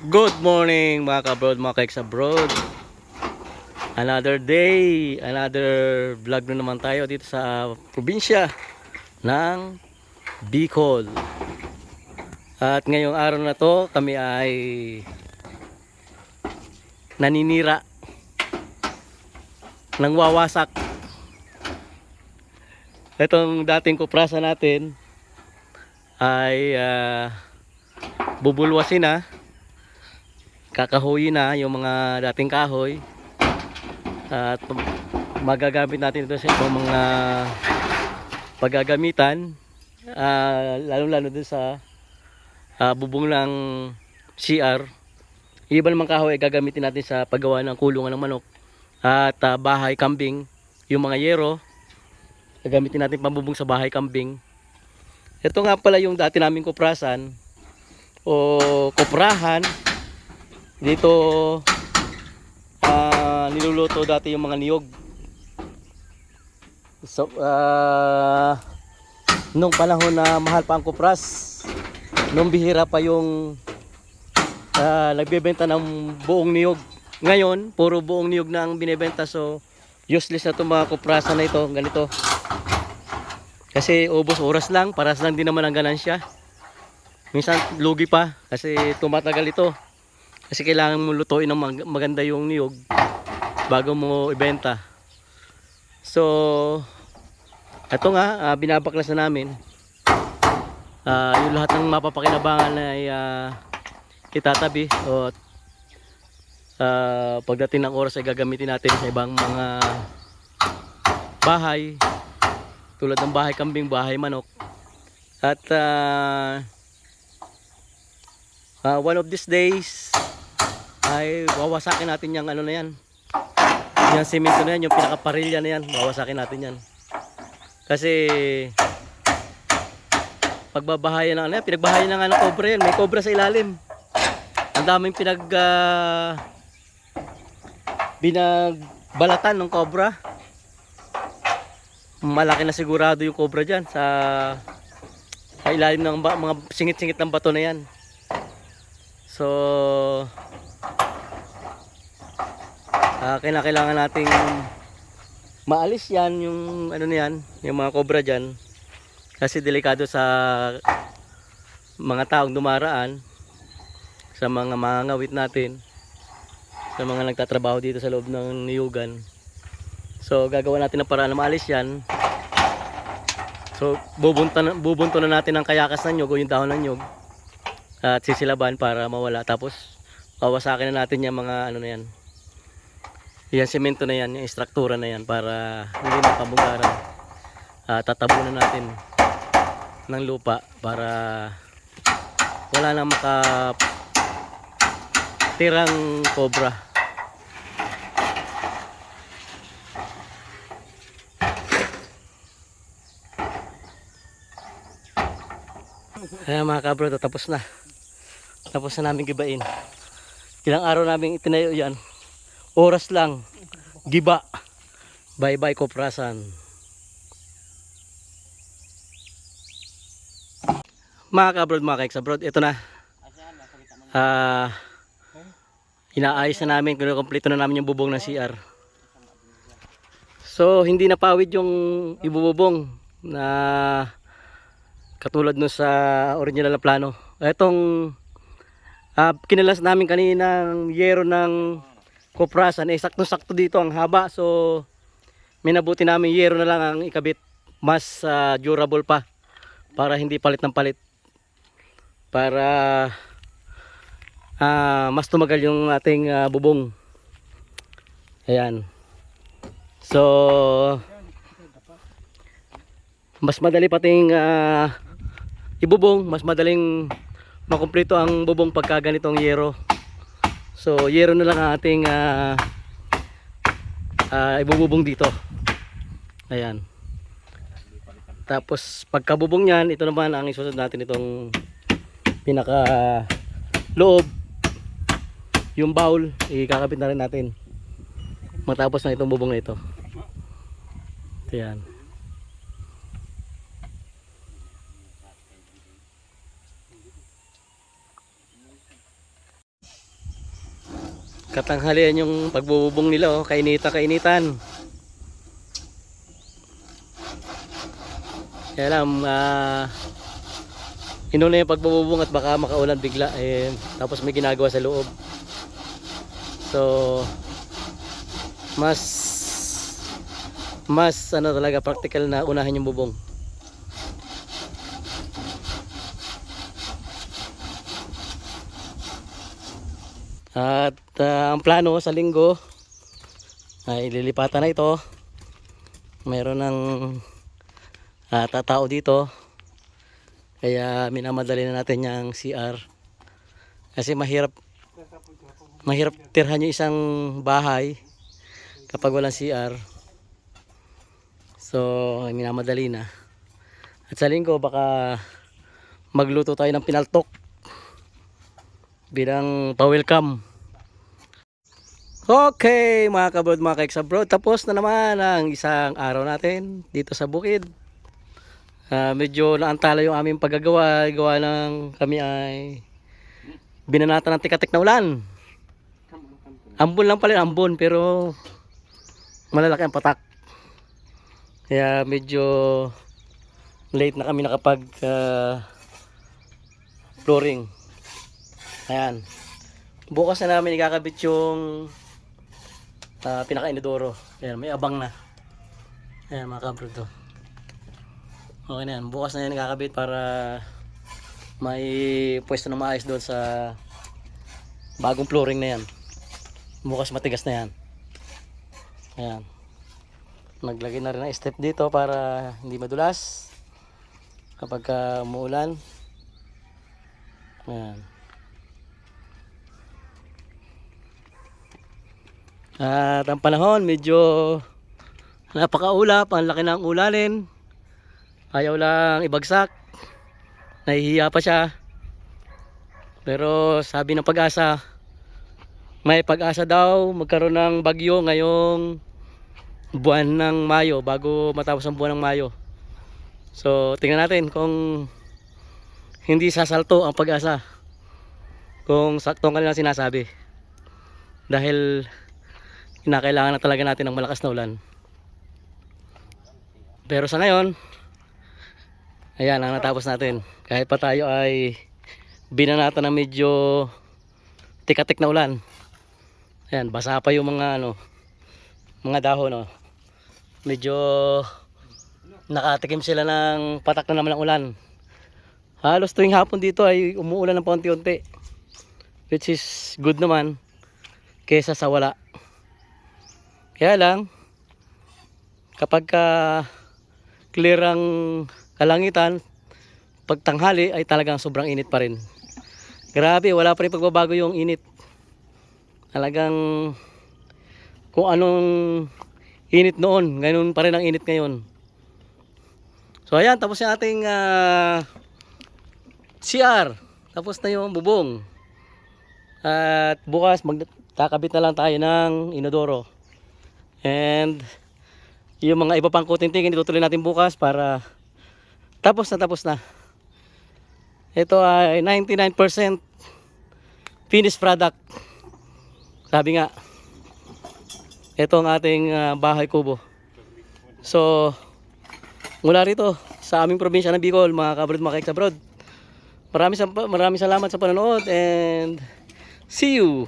Good morning mga ka-abroad, mga ka abroad. Another day, another vlog na naman tayo dito sa probinsya ng Bicol. At ngayong araw na to, kami ay naninira ng wawasak. Itong dating kuprasa natin ay bubulwasin na, kakahuyin na yung mga dating kahoy. At magagamit natin ito sa ibang mga paggagamitan, lalo-lalo dun sa bubong ng CR. Iba naman kahoy ay gagamitin natin sa paggawa ng kulungan ng manok at bahay kambing. Yung mga yero gagamitin natin pambubong sa bahay kambing. Ito nga pala yung dati naming kuprasan o kuprahan. Dito niluluto dati yung mga niyog. So, nung panahon na mahal pa ang kupras, nung bihira pa yung nagbebenta ng buong niyog. Ngayon, puro buong niyog na ang binebenta, so useless na itong mga kuprasan na ito, ganito. Kasi ubos oras lang, paras lang din naman ang ganansya. Minsan lugi pa kasi tumatagal ito. Kasi kailangan mo lutuin ng maganda yung niyog bago mo ibenta. So ito nga, binabaklas na namin. Yung lahat ng mapapakinabangan ay itatabi o pagdating ng oras ay gagamitin natin sa ibang mga bahay, tulad ng bahay kambing, bahay manok. At one of these days ay wawasakin natin yung ano na yan, yung semento na yan, yung pinakaparilya na yan, wawasakin natin yan. Kasi pagbabahayan ng ano yan, pinagbahayan ng ano, cobra yan, may cobra sa ilalim. Ang daming binagbalatan ng cobra. Malaki na sigurado yung cobra dyan sa ilalim ng mga singit-singit ng bato na yan. So kailangan nating maalis yan, yung ano na yan, yung mga cobra dyan. Kasi delikado sa mga taong dumaraan, sa mga mangangawit natin, sa mga nagtatrabaho dito sa loob ng niyugan. So gagawa natin ng paraan na maalis yan. So bubunto na natin ang kayakas ng nyug o yung dahon ng nyug at sisilaban para mawala. Tapos wawasakin na natin yung mga ano na yan, yan semento na yan, yung struktura na yan, para hindi na pabugaran. Tatabunan natin ng lupa para wala nang makatirang cobra. Ayan mga kabro, tapos na namin gibain. Ilang araw namin itinayo yan, oras lang giba. Bye bye kuprasan. Mga ka-abroad, mga ka-ex-abroad, ito na. Inaayos na namin, kinukumpleto na namin yung bubong ng CR. So hindi napawid yung ibububong na katulad no sa original na plano. Itong kinalas namin kanina ng yero ng kuprasan, sakto-sakto dito ang haba. So minabuti namin yero na lang ang ikabit, mas durable pa, para hindi palit ng palit, para mas tumagal yung ating bubong. Ayan. So mas madali pating ibubong, mas madaling makumpleto ang bubong pagka ganitong yero. So yero na lang ang ating ibububong dito. Ayan. Tapos pagkabubong niyan, ito naman ang isusunod natin, itong pinaka loob, yung bowl, ikakabit na rin natin matapos na itong bubong na ito. Ayan. Katanghalian yung pagbububong nila, oh. Kainitan. Kaya lang, inuna yung pagbububong at baka makaulan bigla. Tapos may ginagawa sa loob. So, mas ano talaga, practical na unahin yung bubong. At ang plano sa linggo ay lilipatan na ito. Mayroon ng tatao dito, kaya minamadali na natin yung CR kasi mahirap tirhan yung isang bahay kapag walang CR. So minamadali na. At sa linggo baka magluto tayo ng pinaltok bilang pa-welcome. Okay mga kabrod, mga ka-exabrod, tapos na naman ang isang araw natin dito sa bukid. Medyo naantala yung aming paggagawa. Gawa ng kami ay binanatan ng tikatik na ulan. Ambon lang pala, ambon, pero malalaki ang patak. Kaya medyo late na kami nakapag flooring. Ayan. Bukas na namin ikakabit yung pinaka-inodoro. Ayan, may abang na. Ayan mga kabrod to. Okay na yan. Bukas na yan kakabit para may pwesto na maayos doon sa bagong flooring na yan. Bukas matigas na yan. Ayan. Naglagay na rin ng step dito para hindi madulas kapag umuulan. Ayan. At ang panahon medyo napakaulap. Ang laki ng ulalin. Ayaw lang ibagsak. Nahihiya pa siya. Pero sabi ng Pag-asa, may pag-asa daw magkaroon ng bagyo ngayong buwan ng Mayo, bago matapos ang buwan ng Mayo. So tingnan natin kung hindi sasalto ang Pag-asa, kung sakto ang kanilang sinasabi. Dahil kinakailangan na talaga natin ng malakas na ulan. Pero sa ngayon, ayan ang natapos natin. Kahit pa tayo ay binanatan ng medyo tikatik na ulan. Ayan, basa pa yung mga mga dahon, medyo nakatikim sila ng patak na naman ng ulan. Halos tuwing hapon dito ay umuulan ng paunti-unti, which is good naman kesa sa wala. Kaya lang kapag clear ang kalangitan, pagtanghali ay talagang sobrang init pa rin. Grabe, wala pa rin pagbabago yung init. Talagang kung anong init noon, ganoon pa rin ang init ngayon. So ayan, tapos yung ating CR. Tapos na yung bubong. At bukas magkakabit na lang tayo ng inodoro. And yung mga iba pang kutintingin itutuloy natin bukas para tapos na. Ito ay 99% finished product. Sabi nga, ito ang ating bahay kubo. So mula rito sa aming probinsya ng Bicol, mga kabrod, mga ka-exabrod, maraming salamat sa panonood and see you.